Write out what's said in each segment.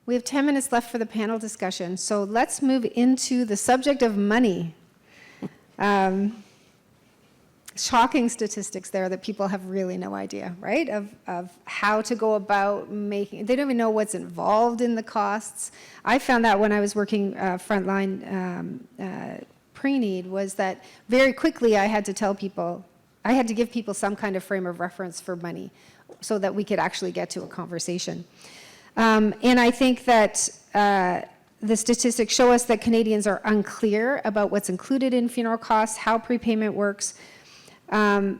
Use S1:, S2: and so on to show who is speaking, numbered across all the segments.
S1: We have 10 minutes left for the panel discussion, so let's move into the subject of money. Shocking statistics there that people have really no idea, right, of how to go about making, they don't even know what's involved in the costs. I found that when I was working frontline pre-need, was that very quickly I had to tell people, I had to give people some kind of frame of reference for money so that we could actually get to a conversation. And I think that the statistics show us that Canadians are unclear about what's included in funeral costs, how prepayment works. And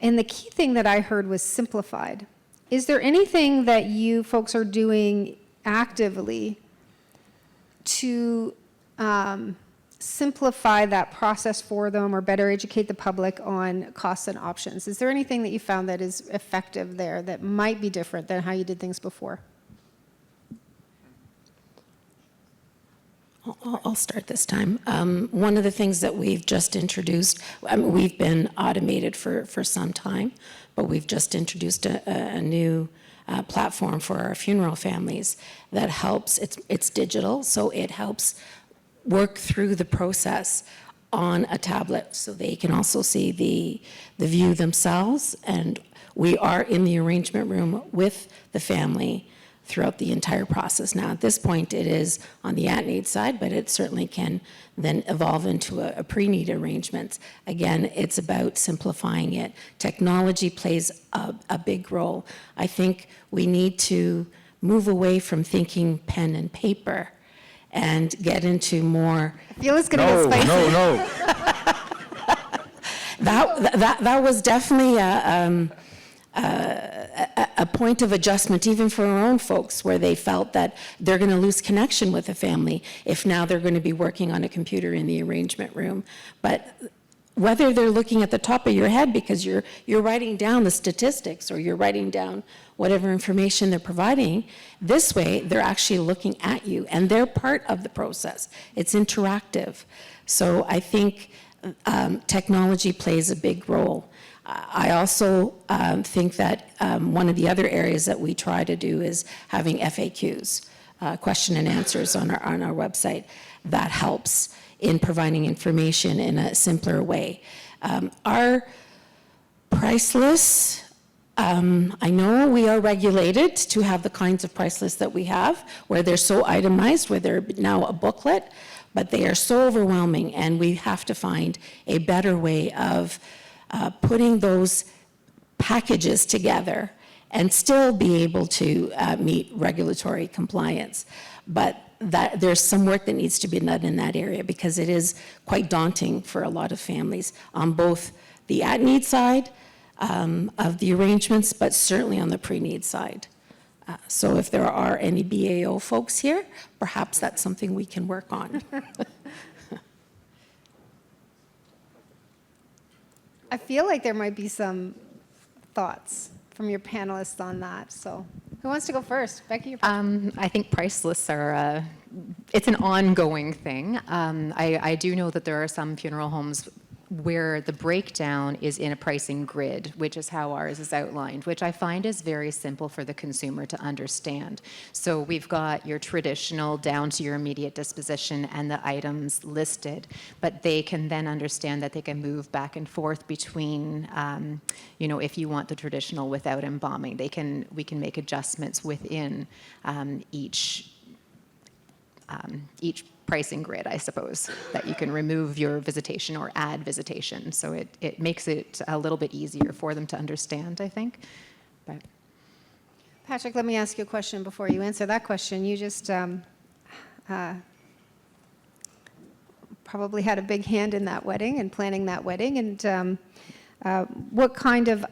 S1: the key thing that I heard was simplified. Is there anything that you folks are doing actively to simplify that process for them or better educate the public on costs and options? Is there anything that you found that is effective there that might be different than how you did things before?
S2: I'll start this time. One of the things that we've just introduced, we've been automated for some time, but we've just introduced a new platform for our funeral families that helps, it's digital, so it helps work through the process on a tablet so they can also see the view themselves, and we are in the arrangement room with the family throughout the entire process. Now, at this point, it is on the at-need side, but it certainly can then evolve into a pre-need arrangement. Again, it's about simplifying it. Technology plays a big role. I think we need to move away from thinking pen and paper and get into more.
S1: I feel it's going to get spicy.
S3: No.
S2: That was definitely a point of adjustment even for our own folks, where they felt that they're going to lose connection with the family if now they're going to be working on a computer in the arrangement room. But whether they're looking at the top of your head because you're writing down the statistics or you're writing down whatever information they're providing, this way they're actually looking at you and they're part of the process. It's interactive. So I think technology plays a big role. I also think that one of the other areas that we try to do is having FAQs, question and answers on our website. That helps in providing information in a simpler way. Our price lists, I know we are regulated to have the kinds of price lists that we have, where they're so itemized, where they're now a booklet, but they are so overwhelming, and we have to find a better way of putting those packages together and still be able to meet regulatory compliance. But there's some work that needs to be done in that area, because it is quite daunting for a lot of families on both the at-need side of the arrangements, but certainly on the pre-need side. So if there are any BAO folks here, perhaps that's something we can work on.
S1: I feel like there might be some thoughts from your panelists on that. So who wants to go first? Becky?
S4: I think price lists are, it's an ongoing thing. I do know that there are some funeral homes where the breakdown is in a pricing grid, which is how ours is outlined, which I find is very simple for the consumer to understand. So we've got your traditional down to your immediate disposition and the items listed, but they can then understand that they can move back and forth between, if you want the traditional without embalming, we can make adjustments within each pricing grid, I suppose, that you can remove your visitation or add visitation. So it makes it a little bit easier for them to understand, I think. But
S1: Patrick, let me ask you a question before you answer that question. You just probably had a big hand in that wedding and planning that wedding. And what kind of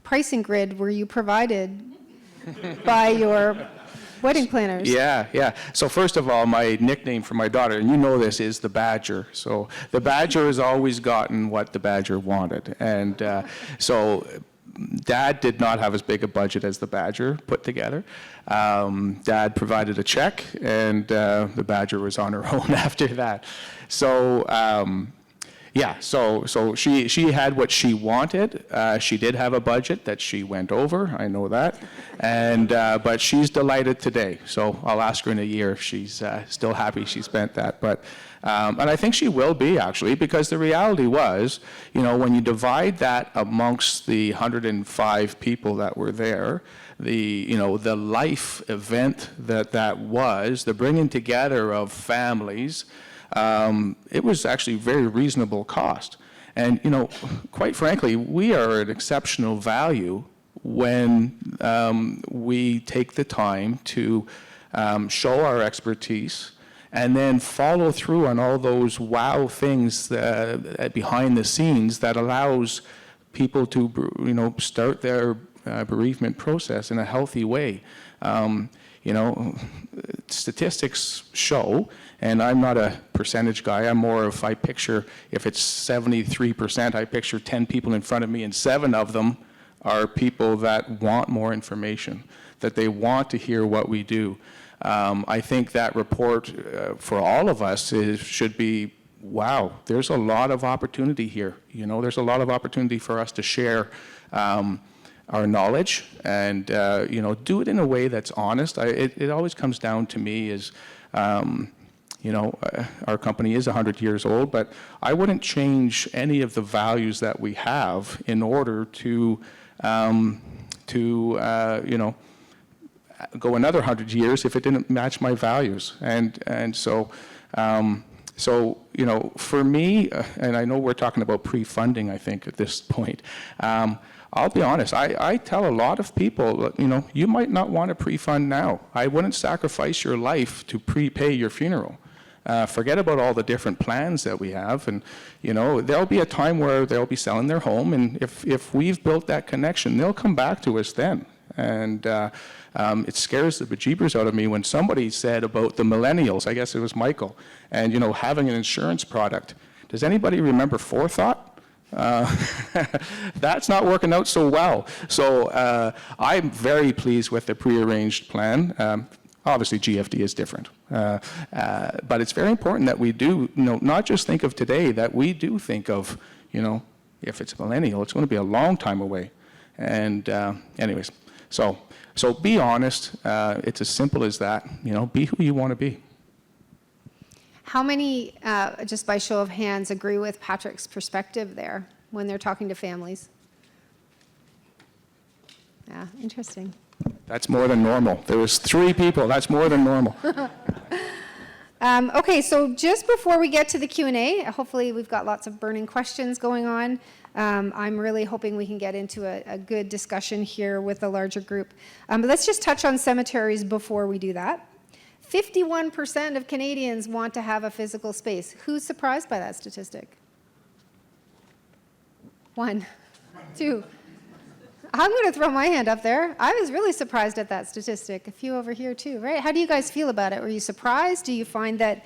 S1: pricing grid were you provided by your wedding planners?
S3: Yeah. So first of all, my nickname for my daughter, and you know this, is the Badger. So the Badger has always gotten what the Badger wanted. And so Dad did not have as big a budget as the Badger put together. Dad provided a check, and the Badger was on her own after that. So Yeah, so she had what she wanted. She did have a budget that she went over, I know that. And, but she's delighted today. So I'll ask her in a year if she's still happy she spent that. But, and I think she will be actually, because the reality was, you know, when you divide that amongst the 105 people that were there, you know, the life event that was, the bringing together of families, it was actually very reasonable cost. And, you know, quite frankly, we are an exceptional value when we take the time to show our expertise and then follow through on all those wow things behind the scenes that allows people to, you know, start their bereavement process in a healthy way. You know, statistics show, and I'm not a percentage guy, I'm more of, I picture, if it's 73%, I picture 10 people in front of me and 7 of them are people that want more information, that they want to hear what we do. I think that report for all of us should be, wow, there's a lot of opportunity here. You know, there's a lot of opportunity for us to share our knowledge and, you know, do it in a way that's honest. It always comes down to me is, you know, our company is 100 years old, but I wouldn't change any of the values that we have in order to you know, go another 100 years if it didn't match my values. And so, you know, for me, and I know we're talking about pre-funding, I think, at this point, I'll be honest, I tell a lot of people, you know, you might not want to pre-fund now. I wouldn't sacrifice your life to prepay your funeral. Forget about all the different plans that we have, and, you know, there'll be a time where they'll be selling their home, and if we've built that connection, they'll come back to us then. And it scares the bejeebers out of me when somebody said about the millennials, I guess it was Michael, and, you know, having an insurance product. Does anybody remember forethought? That's not working out so well. So I'm very pleased with the prearranged plan. Obviously, GFD is different. But it's very important that we do, you know, not just think of today, that we do think of, you know, if it's a millennial, it's going to be a long time away. And anyways, so be honest. It's as simple as that. You know, be who you want to be.
S1: How many, just by show of hands, agree with Patrick's perspective there when they're talking to families? Yeah, interesting.
S3: That's more than normal. There was 3 people. That's more than normal.
S1: Okay, so just before we get to the Q&A, hopefully we've got lots of burning questions going on. I'm really hoping we can get into a good discussion here with a larger group. But let's just touch on cemeteries before we do that. 51% of Canadians want to have a physical space. Who's surprised by that statistic? 1, 2. I'm going to throw my hand up there. I was really surprised at that statistic. A few over here too, right? How do you guys feel about it? Were you surprised? Do you find that,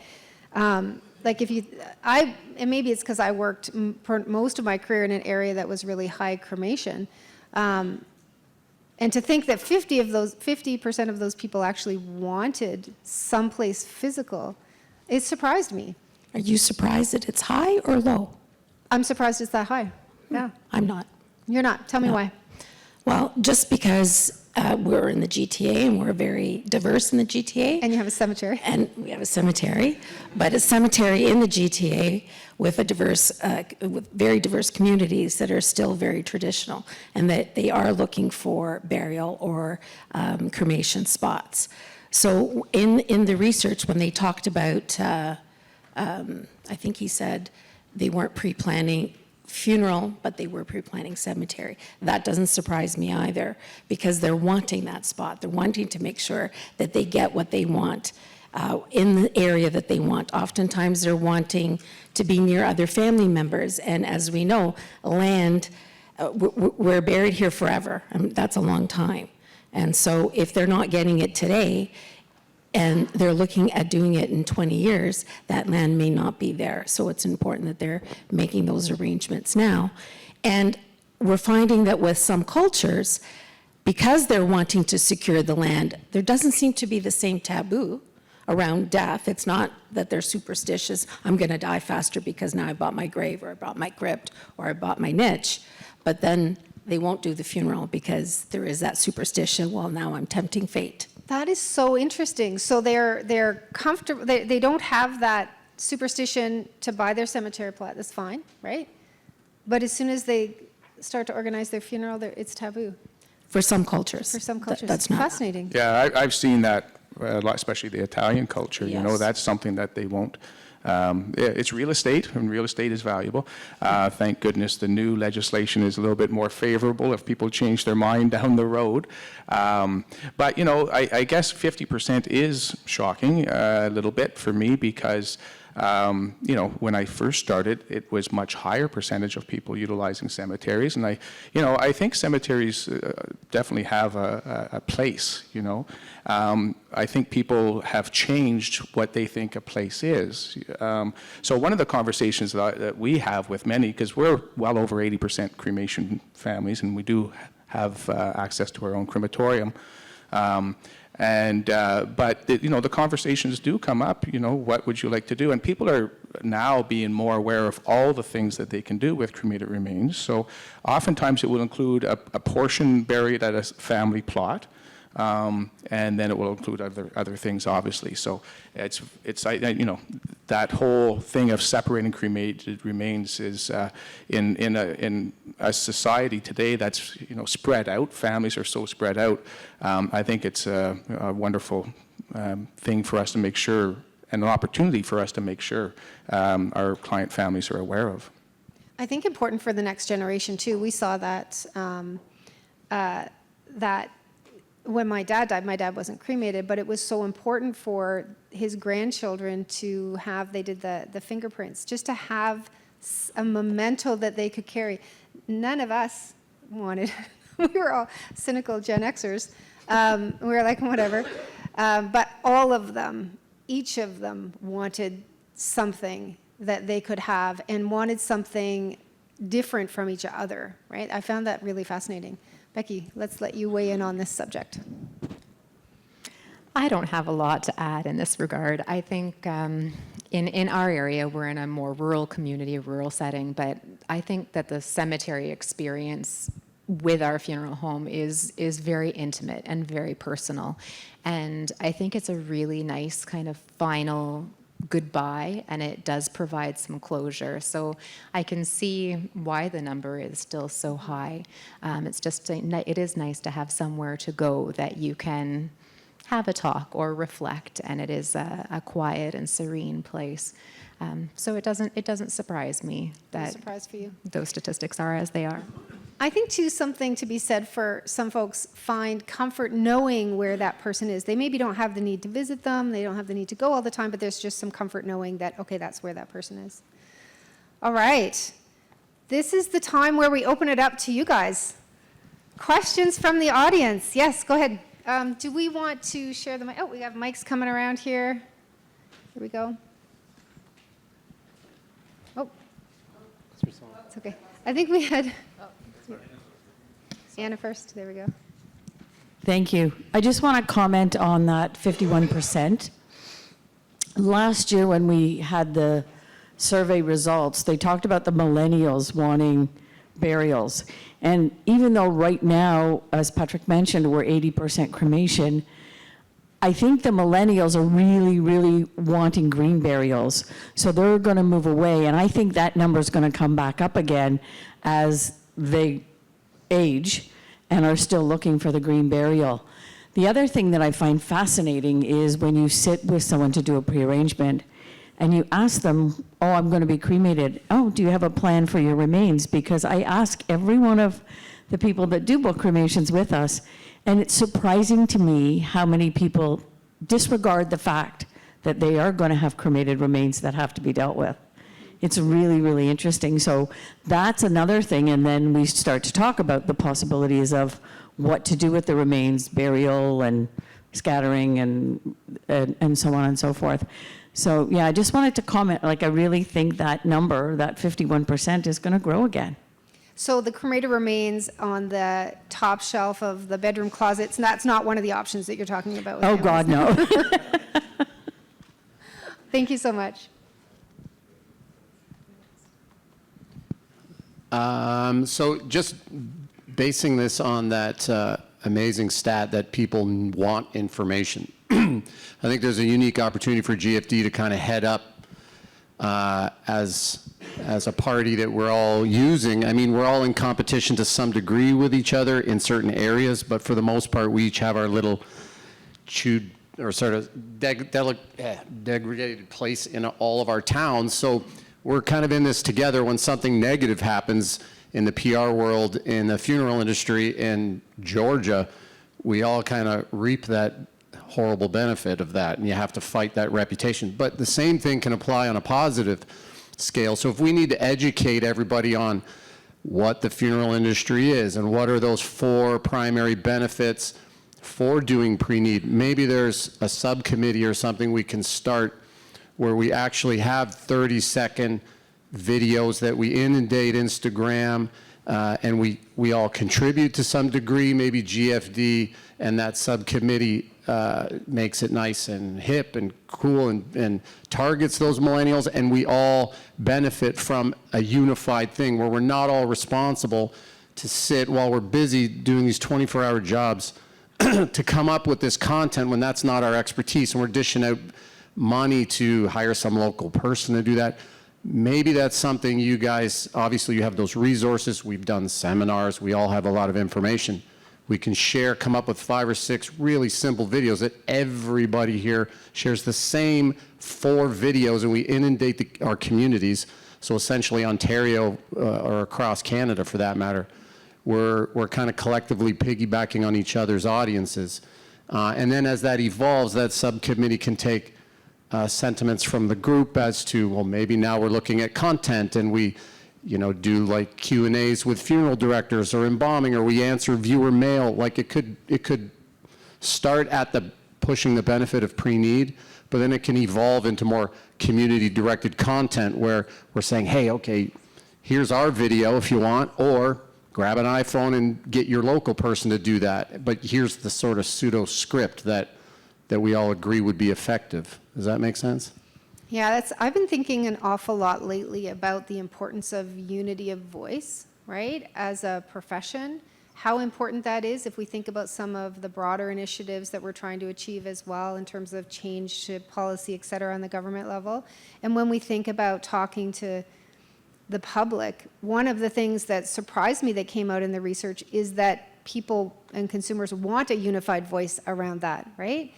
S1: like if you, and maybe it's because I worked most of my career in an area that was really high cremation. And to think that 50% of those people actually wanted someplace physical, it surprised me.
S2: Are you surprised that it's high or low?
S1: I'm surprised it's that high. Yeah.
S2: I'm not.
S1: You're not. Tell me why.
S2: Well, just because we're in the GTA and we're very diverse in the GTA.
S1: And you have a cemetery.
S2: And we have a cemetery, but a cemetery in the GTA with a diverse, with very diverse communities that are still very traditional, and that they are looking for burial or cremation spots. So in the research, when they talked about, I think he said they weren't pre-planning funeral, but they were pre-planning cemetery. That doesn't surprise me either, because they're wanting that spot. They're wanting to make sure that they get what they want in the area that they want. Oftentimes they're wanting to be near other family members, and as we know, land, we're buried here forever. I mean, that's a long time. And so if they're not getting it today, and they're looking at doing it in 20 years, that land may not be there. So it's important that they're making those arrangements now. And we're finding that with some cultures, because they're wanting to secure the land, there doesn't seem to be the same taboo around death. It's not that they're superstitious, I'm going to die faster because now I bought my grave, or I bought my crypt, or I bought my niche. But then they won't do the funeral because there is that superstition, well, now I'm tempting fate.
S1: That is so interesting. So they're comfortable, they don't have that superstition to buy their cemetery plot, that's fine, right? But as soon as they start to organize their funeral, it's taboo
S2: For some cultures.
S1: for some cultures.
S2: That's not.
S1: Fascinating.
S3: Yeah, I've seen that a lot, especially the Italian culture. You know,
S2: Yes.
S3: that's something that they won't. It's real estate, and real estate is valuable. Thank goodness the new legislation is a little bit more favorable if people change their mind down the road. But, you know, I guess 50% is shocking a little bit for me because, you know, when I first started, it was much higher percentage of people utilizing cemeteries. And I think cemeteries definitely have a place, you know. I think people have changed what they think a place is. So one of the conversations that we have with many, because we're well over 80% cremation families, and we do have access to our own crematorium. But you know, the conversations do come up, you know, what would you like to do? And people are now being more aware of all the things that they can do with cremated remains. So oftentimes it will include a portion buried at a family plot. And then it will include other things, obviously. So it's you know, that whole thing of separating cremated remains is in a society today that's, you know, spread out. Families are so spread out. I think it's a wonderful thing for us to make sure, and an opportunity for us to make sure our client families are aware of.
S1: I think important for the next generation too. We saw that that when my dad died, my dad wasn't cremated, but it was so important for his grandchildren to have, they did the fingerprints, just to have a memento that they could carry. None of us wanted, we were all cynical Gen Xers. We were like, whatever. But all of them, each of them wanted something that they could have and wanted something different from each other, right? I found that really fascinating. Becky, let's let you weigh in on this subject.
S4: I don't have a lot to add in this regard. I think in our area, we're in a more rural community, a rural setting, but I think that the cemetery experience with our funeral home is very intimate and very personal. And I think it's a really nice kind of final goodbye, and it does provide some closure. So I can see why the number is still so high. It's just, it is nice to have somewhere to go that you can have a talk or reflect, and it is a quiet and serene place. So it doesn't surprise me that
S1: Surprise for you?
S4: those statistics are as they are.
S1: I think, too, something to be said for some folks find comfort knowing where that person is. They maybe don't have the need to visit them, they don't have the need to go all the time, but there's just some comfort knowing that, okay, that's where that person is. All right. This is the time where we open it up to you guys. Questions from the audience. Yes, go ahead. Do we want to share the mic? Oh, we have mics coming around here. Here we go. Oh. It's okay. I think we had Anna first. There we go.
S5: Thank you. I just want to comment on that 51%. Last year when we had the survey results, they talked about the millennials wanting burials. And even though right now, as Patrick mentioned, we're 80% cremation, I think the millennials are really, really wanting green burials. So they're going to move away. And I think that number is going to come back up again as they age and are still looking for the green burial. The other thing that I find fascinating is when you sit with someone to do a prearrangement and you ask them, oh, I'm going to be cremated. Oh, do you have a plan for your remains? Because I ask every one of the people that do book cremations with us, and it's surprising to me how many people disregard the fact that they are going to have cremated remains that have to be dealt with. It's really, really interesting. So that's another thing. And then we start to talk about the possibilities of what to do with the remains, burial and scattering and so on and so forth. So yeah, I just wanted to comment, like I really think that number, that 51% is going to grow again.
S1: So the cremated remains on the top shelf of the bedroom closets, and that's not one of the options that you're talking about with
S5: Oh
S1: families.
S5: God, no.
S1: Thank you so much.
S6: So just basing this on that amazing stat that people want information, I think there's a unique opportunity for GFD to kind of head up as a party that we're all using. I mean, we're all in competition to some degree with each other in certain areas, but for the most part, we each have our little chewed or sort of degraded place in all of our towns. So we're kind of in this together. When something negative happens in the PR world, in the funeral industry in Georgia, we all kind of reap that horrible benefit of that, and you have to fight that reputation. But the same thing can apply on a positive scale. So if we need to educate everybody on what the funeral industry is and what are those 4 primary benefits for doing pre-need, maybe there's a subcommittee or something we can start where we actually have 30-second videos that we inundate Instagram, and we all contribute to some degree. Maybe GFD and that subcommittee makes it nice and hip and cool and targets those millennials, and we all benefit from a unified thing where we're not all responsible to sit while we're busy doing these 24-hour jobs to come up with this content when that's not our expertise, and we're dishing out money to hire some local person to do that. Maybe that's something you guys, obviously you have those resources, we've done seminars, we all have a lot of information. We can share, come up with 5 or 6 really simple videos that everybody here shares the same 4 videos, and we inundate our communities. So essentially Ontario or across Canada for that matter, we're kind of collectively piggybacking on each other's audiences. And then as that evolves, that subcommittee can take sentiments from the group as to, well, maybe now we're looking at content and we, do like Q&As with funeral directors or embalming, or we answer viewer mail. Like it could start at the pushing the benefit of pre-need, but then it can evolve into more community-directed content where we're saying, hey, okay, here's our video if you want, or grab an iPhone and get your local person to do that. But here's the sort of pseudo script that we all agree would be effective. Does that make sense?
S1: Yeah, I've been thinking an awful lot lately about the importance of unity of voice, right, as a profession, how important that is if we think about some of the broader initiatives that we're trying to achieve as well in terms of change to policy, et cetera, on the government level. And when we think about talking to the public, one of the things that surprised me that came out in the research is that people and consumers want a unified voice around that, right?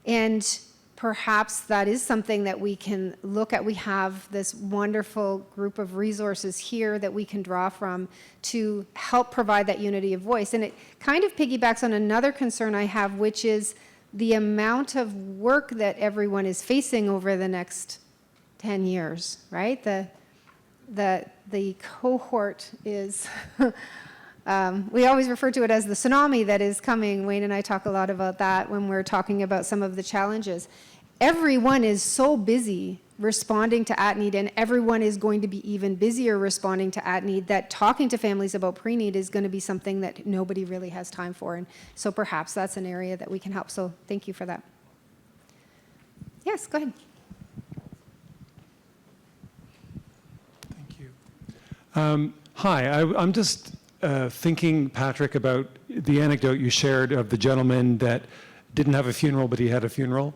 S1: And perhaps that is something that we can look at. We have this wonderful group of resources here that we can draw from to help provide that unity of voice. And it kind of piggybacks on another concern I have, which is the amount of work that everyone is facing over the next 10 years, right? The cohort is, we always refer to it as the tsunami that is coming. Wayne and I talk a lot about that when we're talking about some of the challenges. Everyone is so busy responding to at-need, and everyone is going to be even busier responding to at-need, that talking to families about pre-need is going to be something that nobody really has time for. And so perhaps that's an area that we can help. So thank you for that. Yes, go ahead.
S7: Thank you. Hi, I'm just thinking, Patrick, about the anecdote you shared of the gentleman that didn't have a funeral, but he had a funeral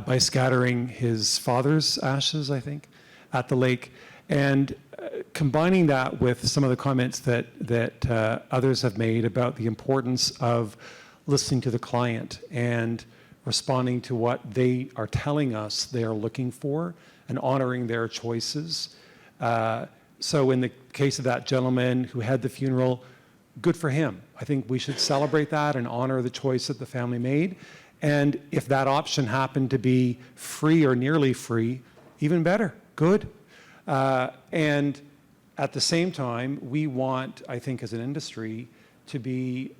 S7: by scattering his father's ashes, I think, at the lake. And combining that with some of the comments that others have made about the importance of listening to the client and responding to what they are telling us they are looking for and honoring their choices. So in the case of that gentleman who had the funeral, good for him. I think we should celebrate that and honor the choice that the family made. And if that option happened to be free or nearly free, even better, good. And at the same time, we want, I think as an industry, to be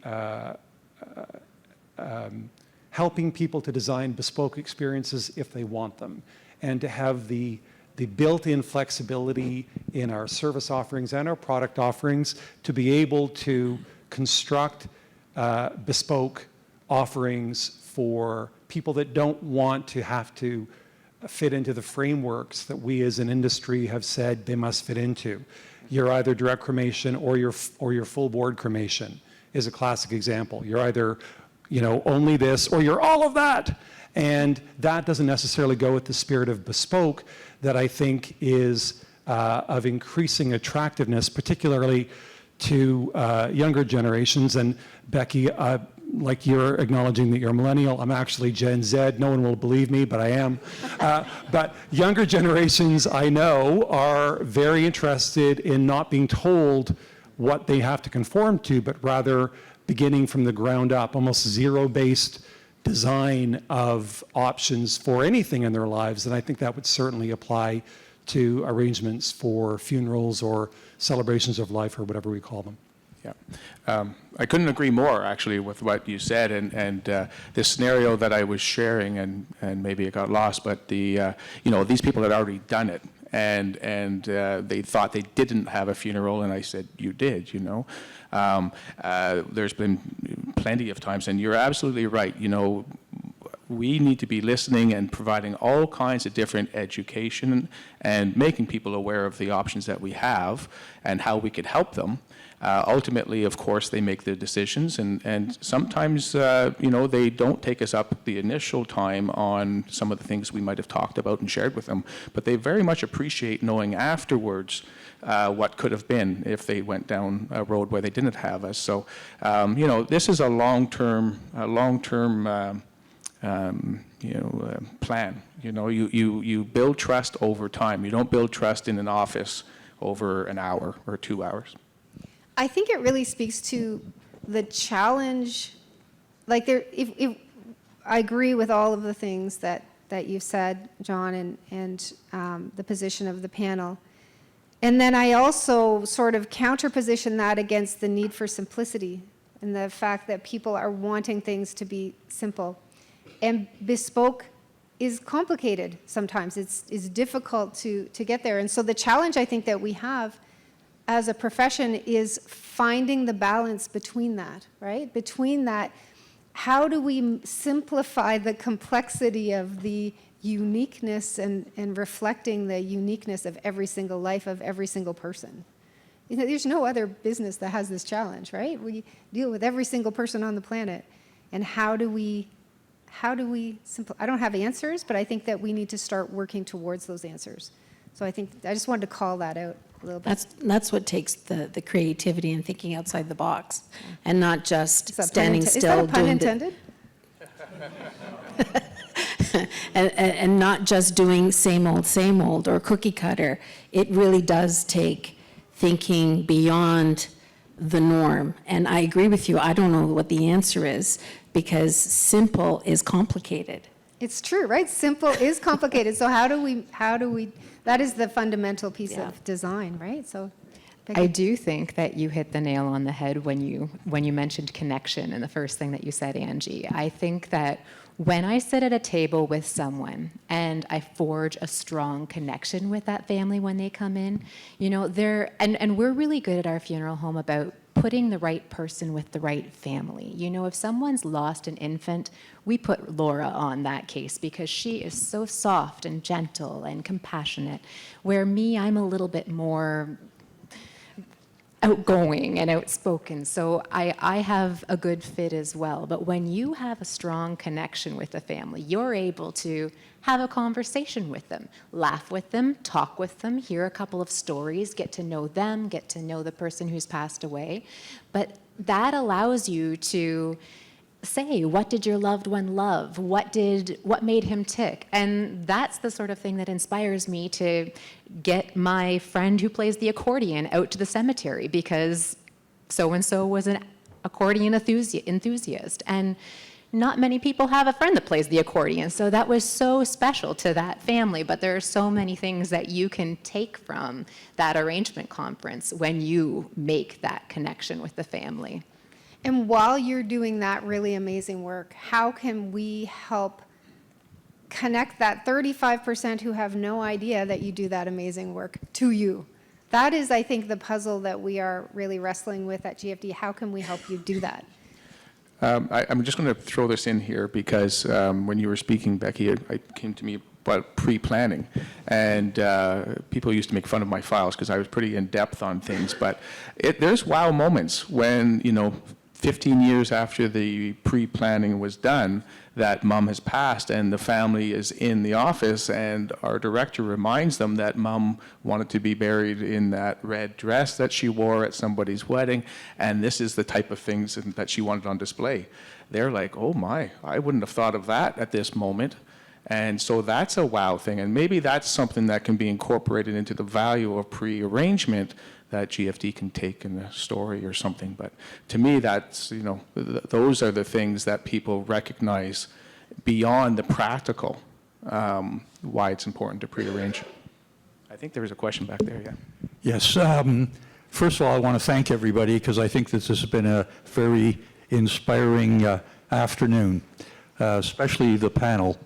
S7: helping people to design bespoke experiences if they want them, and to have the built-in flexibility in our service offerings and our product offerings to be able to construct bespoke offerings for people that don't want to have to fit into the frameworks that we as an industry have said they must fit into. You're either direct cremation or you're full board cremation is a classic example. You're either, only this or you're all of that. And that doesn't necessarily go with the spirit of bespoke that I think is of increasing attractiveness, particularly to younger generations. And Becky, like you're acknowledging that you're a millennial, I'm actually Gen Z. No one will believe me, but I am. But younger generations, I know, are very interested in not being told what they have to conform to, but rather beginning from the ground up, almost zero-based design of options for anything in their lives. And I think that would certainly apply to arrangements for funerals or celebrations of life or whatever we call them.
S3: Yeah, I couldn't agree more actually with what you said, and the scenario that I was sharing, and maybe it got lost, but these people had already done it, and they thought they didn't have a funeral, and I said, you did, There's been plenty of times, and you're absolutely right, we need to be listening and providing all kinds of different education and making people aware of the options that we have and how we could help them. Ultimately, of course, they make the decisions, and sometimes, they don't take us up the initial time on some of the things we might have talked about and shared with them, but they very much appreciate knowing afterwards what could have been if they went down a road where they didn't have us. So, this is a long-term plan. You build trust over time. You don't build trust in an office over an hour or 2 hours.
S1: I think it really speaks to the challenge. If I agree with all of the things that you've said, John, and the position of the panel. And then I also sort of counterposition that against the need for simplicity and the fact that people are wanting things to be simple. And bespoke is complicated sometimes. It's difficult to get there. And so the challenge I think that we have as a profession is finding the balance between that, right? Between that, how do we simplify the complexity of the uniqueness and reflecting the uniqueness of every single life of every single person? There's no other business that has this challenge, right? We deal with every single person on the planet. And how do we I don't have answers, but I think that we need to start working towards those answers. So I just wanted to call that out a little bit.
S2: That's what takes the creativity and thinking outside the box, and not just
S1: Is that
S2: standing
S1: Is
S2: still.
S1: that a pun intended?
S2: and not just doing same old or cookie cutter. It really does take thinking beyond the norm. And I agree with you. I don't know what the answer is, because simple is complicated.
S1: It's true, right? Simple is complicated. So how do we, that is the fundamental piece of design, right? So
S4: I do think that you hit the nail on the head when you mentioned connection and the first thing that you said, Angie. I think that when I sit at a table with someone and I forge a strong connection with that family when they come in, and we're really good at our funeral home about putting the right person with the right family. If someone's lost an infant, we put Laura on that case because she is so soft and gentle and compassionate, where I'm a little bit more outgoing and outspoken, so I have a good fit as well. But when you have a strong connection with the family, you're able to have a conversation with them, laugh with them, talk with them, hear a couple of stories, get to know them, get to know the person who's passed away. But that allows you to say, what did your loved one love? What made him tick? And that's the sort of thing that inspires me to get my friend who plays the accordion out to the cemetery, because so-and-so was an accordion enthusiast. And not many people have a friend that plays the accordion, so that was so special to that family. But there are so many things that you can take from that arrangement conference when you make that connection with the family.
S1: And while you're doing that really amazing work, how can we help connect that 35% who have no idea that you do that amazing work to you? That is, I think, the puzzle that we are really wrestling with at GFD. How can we help you do that?
S3: I'm just going to throw this in here because when you were speaking, Becky, it came to me but pre-planning. And people used to make fun of my files because I was pretty in-depth on things, but there's wow moments when, 15 years after the pre-planning was done, that mom has passed and the family is in the office and our director reminds them that mom wanted to be buried in that red dress that she wore at somebody's wedding, and this is the type of things that she wanted on display. They're like, oh my, I wouldn't have thought of that at this moment. And so that's a wow thing, and maybe that's something that can be incorporated into the value of pre-arrangement that GFD can take in a story or something. But to me, that's, those are the things that people recognize beyond the practical, why it's important to pre-arrange. I think there was a question back there, yeah.
S8: Yes. First of all, I want to thank everybody because I think this has been a very inspiring afternoon, especially the panel.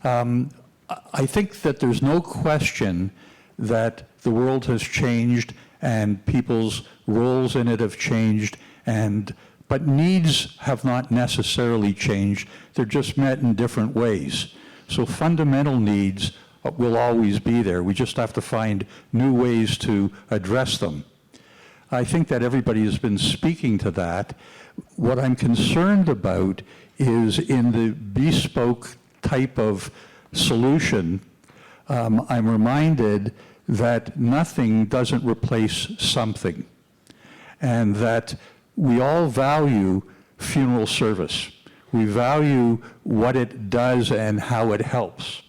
S8: I think that there's no question that the world has changed and people's roles in it have changed, but needs have not necessarily changed. They're just met in different ways. So fundamental needs will always be there. We just have to find new ways to address them. I think that everybody has been speaking to that. What I'm concerned about is in the bespoke type of solution, I'm reminded that nothing doesn't replace something, and that we all value funeral service. We value what it does and how it helps.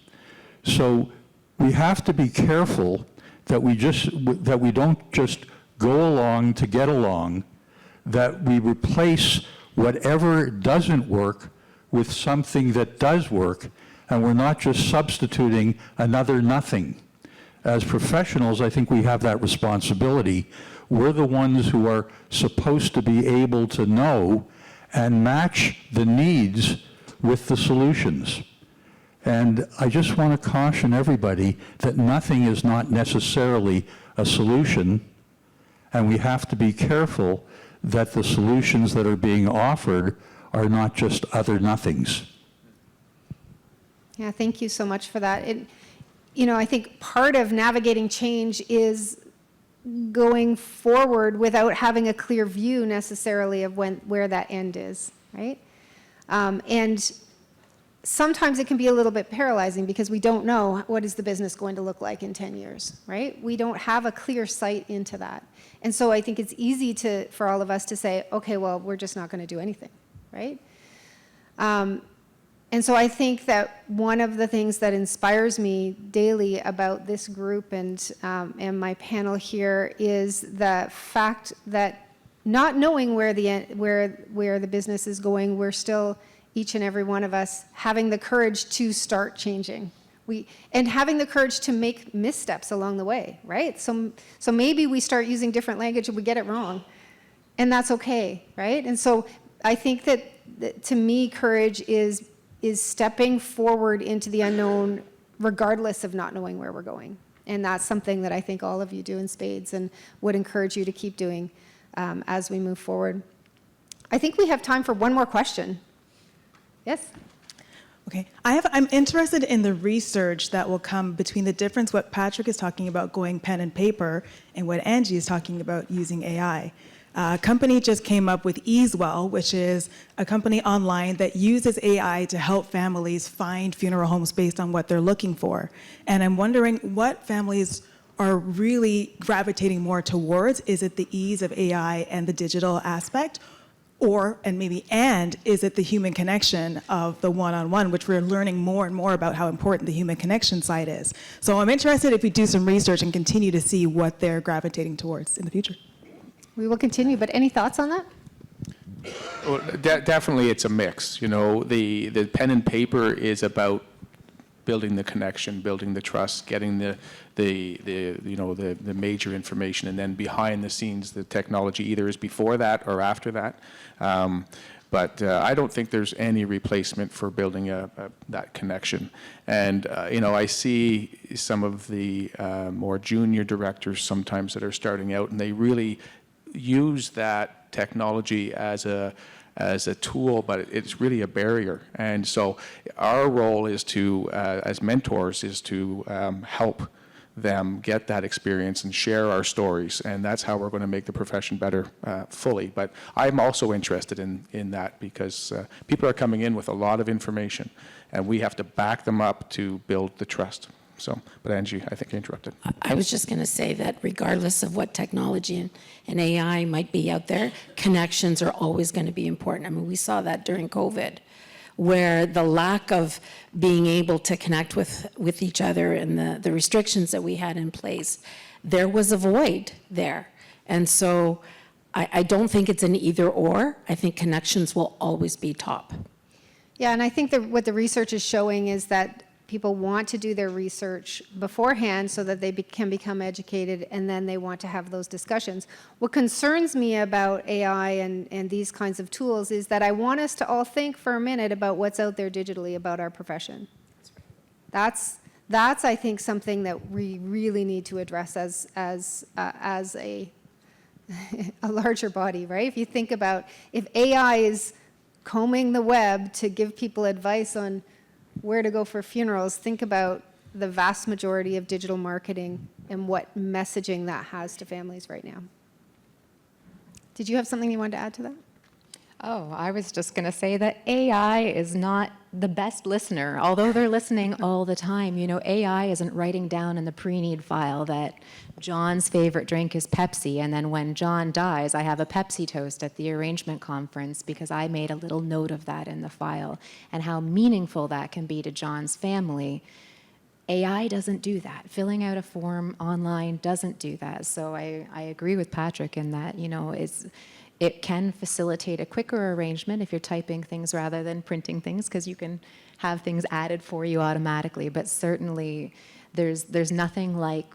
S8: So we have to be careful that we don't just go along to get along, that we replace whatever doesn't work with something that does work, and we're not just substituting another nothing. As professionals, I think we have that responsibility. We're the ones who are supposed to be able to know and match the needs with the solutions. And I just want to caution everybody that nothing is not necessarily a solution, and we have to be careful that the solutions that are being offered are not just other nothings.
S1: Yeah, thank you so much for that. I think part of navigating change is going forward without having a clear view necessarily of where that end is, right? And sometimes it can be a little bit paralyzing because we don't know what is the business going to look like in 10 years, right? We don't have a clear sight into that. And so I think it's easy for all of us to say, okay, well, we're just not going to do anything, right? And so I think that one of the things that inspires me daily about this group and my panel here is the fact that not knowing where the business is going, we're still, each and every one of us, having the courage to start changing. And having the courage to make missteps along the way, right? So maybe we start using different language and we get it wrong, and that's okay, right? And so I think that to me, courage is stepping forward into the unknown regardless of not knowing where we're going. And that's something that I think all of you do in spades and would encourage you to keep doing as we move forward. I think we have time for one more question. Yes?
S9: Okay, I'm interested in the research that will come between the difference what Patrick is talking about going pen and paper and what Angie is talking about using AI. A company just came up with Easewell, which is a company online that uses AI to help families find funeral homes based on what they're looking for. And I'm wondering what families are really gravitating more towards. Is it the ease of AI and the digital aspect? And is it the human connection of the one-on-one, which we're learning more and more about how important the human connection side is. So I'm interested if we do some research and continue to see what they're gravitating towards in the future.
S1: We will continue, but any thoughts on that?
S3: Well, definitely it's a mix. The pen and paper is about building the connection, building the trust, getting the major information, and then behind the scenes, the technology either is before that or after that. But I don't think there's any replacement for building that connection. And I see some of the more junior directors sometimes that are starting out, and they really use that technology as a as a tool, but it's really a barrier. And so our role is to, as mentors, is to help them get that experience and share our stories, and that's how we're going to make the profession better fully. But I'm also interested in that because people are coming in with a lot of information, and we have to back them up to build the trust. So, but Angie, I think I interrupted.
S2: I was just going to say that regardless of what technology and AI might be out there, connections are always going to be important. I mean, we saw that during COVID, where the lack of being able to connect with each other and the restrictions that we had in place, there was a void there. And so I don't think it's an either or. I think connections will always be top.
S1: Yeah, and I think that what the research is showing is that people want to do their research beforehand so that they can become educated, and then they want to have those discussions. What concerns me about AI and these kinds of tools is that I want us to all think for a minute about what's out there digitally about our profession. That's I think, something that we really need to address as a a larger body, right? If you think about, if AI is combing the web to give people advice on where to go for funerals, think about the vast majority of digital marketing and what messaging that has to families right now. Did you have something you wanted to add to that?
S4: Oh, I was just going to say that AI is not the best listener, although they're listening all the time. You know, AI isn't writing down in the pre-need file that John's favorite drink is Pepsi, and then when John dies, I have a Pepsi toast at the arrangement conference because I made a little note of that in the file, and how meaningful that can be to John's family. AI doesn't do that. Filling out a form online doesn't do that. So I agree with Patrick in that, you know, it can facilitate a quicker arrangement if you're typing things rather than printing things, because you can have things added for you automatically. But certainly there's nothing like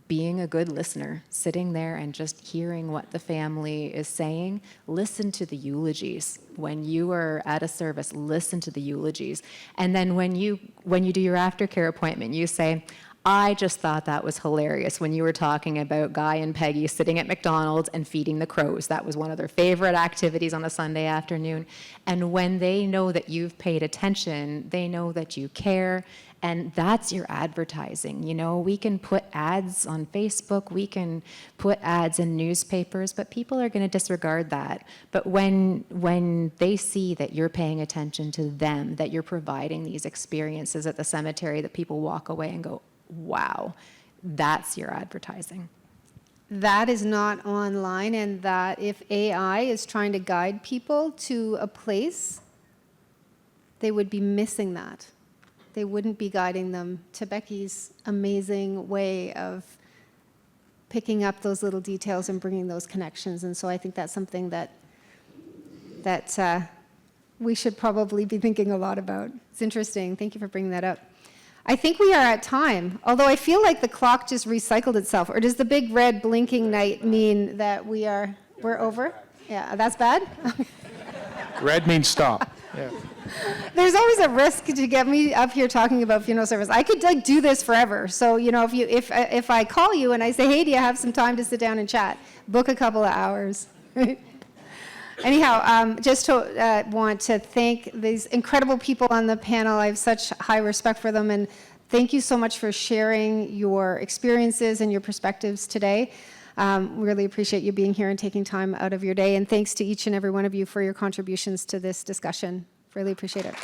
S4: being a good listener, sitting there and just hearing what the family is saying. Listen to the eulogies. When you are at a service, listen to the eulogies. And then when you do your aftercare appointment, you say, I just thought that was hilarious when you were talking about Guy and Peggy sitting at McDonald's and feeding the crows. That was one of their favorite activities on a Sunday afternoon. And when they know that you've paid attention, they know that you care, and that's your advertising. You know, we can put ads on Facebook, we can put ads in newspapers, but people are going to disregard that. But when they see that you're paying attention to them, that you're providing these experiences at the cemetery that people walk away and go, wow, that's your advertising.
S1: That is not online, and that if AI is trying to guide people to a place, they would be missing that. They wouldn't be guiding them to Becky's amazing way of picking up those little details and bringing those connections. And so I think that's something that we should probably be thinking a lot about. It's interesting. Thank you for bringing that up. I think we are at time, although I feel like the clock just recycled itself. Or does the big red blinking light mean that we're over? Yeah, that's bad?
S3: Red means stop. Yeah.
S1: There's always a risk to get me up here talking about funeral service. I could like do this forever. So, you know, if I call you and I say, hey, do you have some time to sit down and chat? Book a couple of hours. Anyhow, just to want to thank these incredible people on the panel. I have such high respect for them, and thank you so much for sharing your experiences and your perspectives today. Really appreciate you being here and taking time out of your day, and thanks to each and every one of you for your contributions to this discussion. Really appreciate it.